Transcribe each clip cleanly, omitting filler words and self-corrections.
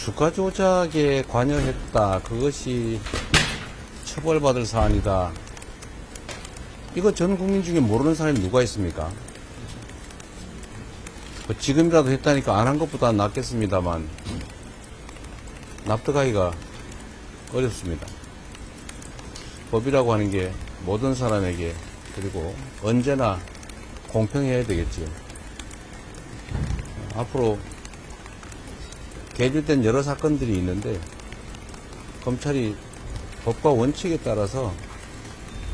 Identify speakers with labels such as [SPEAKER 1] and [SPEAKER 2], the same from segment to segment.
[SPEAKER 1] 주가 조작에 관여했다. 그것이 처벌받을 사안이다. 이거 전 국민 중에 모르는 사람이 누가 있습니까? 뭐 지금이라도 했다니까 안 한 것보다 낫겠습니다만 납득하기가 어렵습니다. 법이라고 하는 게 모든 사람에게 그리고 언제나 공평해야 되겠지요. 앞으로 계류된 여러 사건들이 있는데 검찰이 법과 원칙에 따라서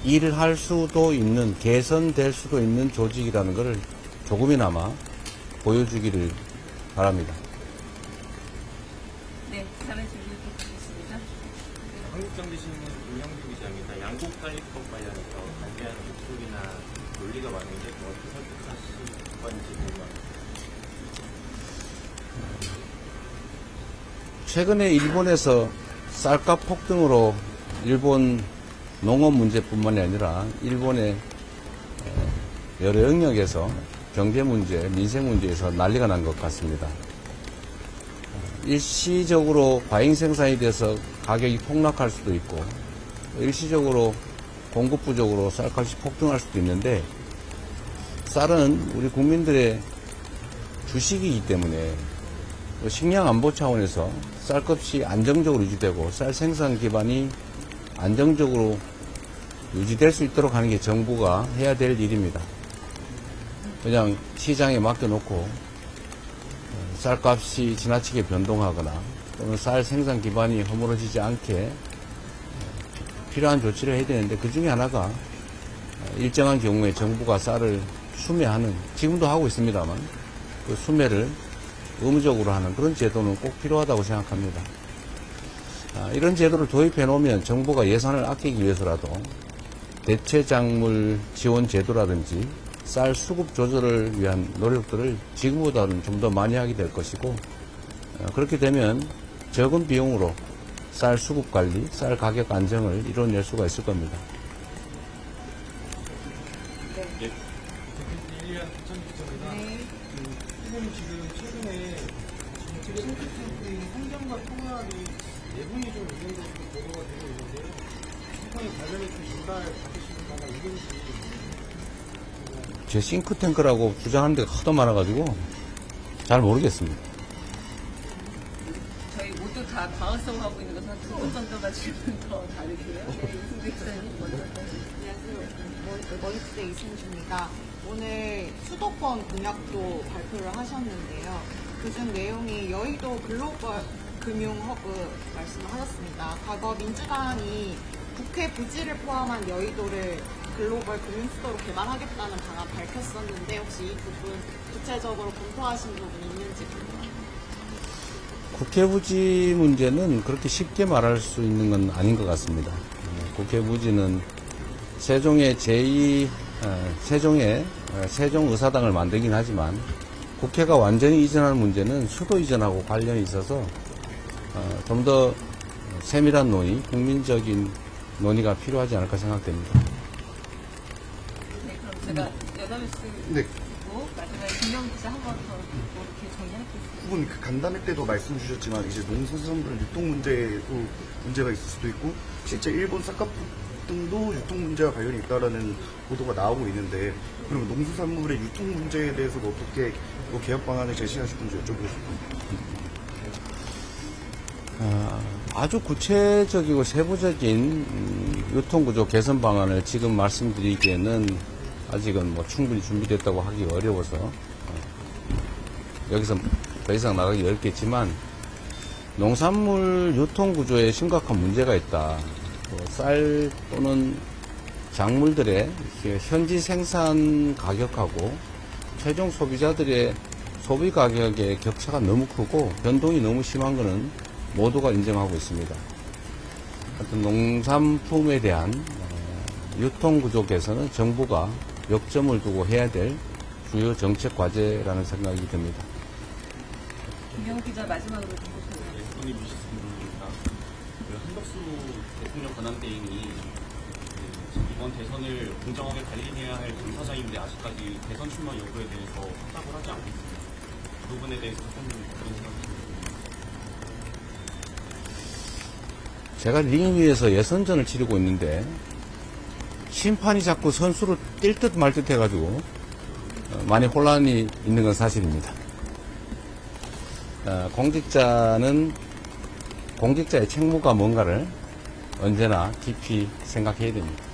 [SPEAKER 1] 일을 할 수도 있는, 개선될 수도 있는 조직이라는 것을 조금이나마 보여주기를 바랍니다.
[SPEAKER 2] 네, 다른 질문 드리겠습니다.
[SPEAKER 3] 한국경제신문 윤영주 기자입니다. 양국관리법 관련해서 반대하는 목소리나 논리가 많은데 어떻게 설득하실 건지 궁금합니다.
[SPEAKER 1] 최근에 일본에서 쌀값 폭등으로 일본 농업 문제뿐만이 아니라 일본의 여러 영역에서 경제 문제, 민생 문제에서 난리가 난 것 같습니다. 일시적으로 과잉 생산이 돼서 가격이 폭락할 수도 있고 일시적으로 공급 부족으로 쌀값이 폭등할 수도 있는데 쌀은 우리 국민들의 주식이기 때문에 식량 안보 차원에서 쌀값이 안정적으로 유지되고 쌀 생산 기반이 안정적으로 유지될 수 있도록 하는 게 정부가 해야 될 일입니다. 그냥 시장에 맡겨놓고 쌀값이 지나치게 변동하거나 또는 쌀 생산 기반이 허물어지지 않게 필요한 조치를 해야 되는데 그 중에 하나가 일정한 경우에 정부가 쌀을 수매하는, 지금도 하고 있습니다만 그 수매를 의무적으로 하는 그런 제도는 꼭 필요하다고 생각합니다. 이런 제도를 도입해 놓으면 정부가 예산을 아끼기 위해서라도 대체작물 지원 제도라든지 쌀 수급 조절을 위한 노력들을 지금보다는 좀 더 많이 하게 될 것이고 그렇게 되면 적은 비용으로 쌀 수급 관리, 쌀 가격 안정을 이뤄낼 수가 있을 겁니다.
[SPEAKER 3] 네.
[SPEAKER 4] 일리안 부천기자입니다. 후보님 지금 최근에 정책의 싱크탱크인 환경과 통합이 내분이 좀 있는 것으로 보도가 되고 있는데요. 북한이 관련해서 전달 받으시는 바가 있는지.
[SPEAKER 1] 제 싱크탱크라고 주장하는 데가 하도 많아가지고 잘 모르겠습니다.
[SPEAKER 2] 저희 모두 다 방어성하고 있는 것은 두 분 정도가 지금 더 다르고요. 네, 이승재 기자님 먼저.
[SPEAKER 5] 안녕하세요. 머니투데이 이승주입니다. 오늘 수도권 공약도 발표를 하셨는데요. 그중 내용이 여의도 글로벌 금융허브 말씀을 하셨습니다. 과거 민주당이 국회 부지를 포함한 여의도를 글로벌 금융수도로 개발하겠다는 방안 밝혔었는데 혹시 이 부분 구체적으로 검토하신 부분이 있는지 궁금합니다.
[SPEAKER 1] 국회 부지 문제는 그렇게 쉽게 말할 수 있는 건 아닌 것 같습니다. 국회 부지는 세종의 세종의사당을 만들긴 하지만 국회가 완전히 이전하는 문제는 수도 이전하고 관련이 있어서 좀 더 세밀한 논의, 국민적인 논의가 필요하지 않을까 생각됩니다.
[SPEAKER 2] 네, 그럼 제가 여담일수
[SPEAKER 6] 네.
[SPEAKER 2] 듣고 마지막에 김영 기자 한 번 더 듣고 이렇게 정리할게요.
[SPEAKER 6] 부분 그 간담회 때도 말씀 주셨지만 이제 농수산물 유통 문제도 문제가 있을 수도 있고 실제 일본 쌀값 등도 유통 문제와 관련이 있다라는 보도가 나오고 있는데 그러면 농수산물의 유통 문제에 대해서도 어떻게 개혁 방안을 제시하실 건지 여쭤보고 싶습니다.
[SPEAKER 1] 아주 구체적이고 세부적인 유통구조 개선 방안을 지금 말씀드리기에는 아직은 뭐 충분히 준비됐다고 하기 어려워서 여기서 더 이상 나가기 어렵겠지만 농산물 유통구조에 심각한 문제가 있다. 쌀 또는 작물들의 현지 생산 가격하고 최종 소비자들의 소비 가격의 격차가 너무 크고 변동이 너무 심한 것은 모두가 인정하고 있습니다. 하여튼 농산품에 대한 유통구조 개선은 정부가 역점을 두고 해야 될 주요 정책 과제라는 생각이 듭니다.
[SPEAKER 2] 김영 기자 마지막으로 듣고
[SPEAKER 3] 손이 미시스입니다. 한덕수 대통령 권한대행이 이번 대선을 공정하게 관리해야 할 당사자인데 아직까지 대선 출마 여부에 대해서 답답을 하지 않고 있습니다. 그 부분에 대해서 대통령이 어떤 생각이십니까?
[SPEAKER 1] 제가 링 위에서 예선전을 치르고 있는데 심판이 자꾸 선수를 뛸 듯 말 듯 해가지고 많이 혼란이 있는 건 사실입니다. 공직자는 공직자의 책무가 뭔가를 언제나 깊이 생각해야 됩니다.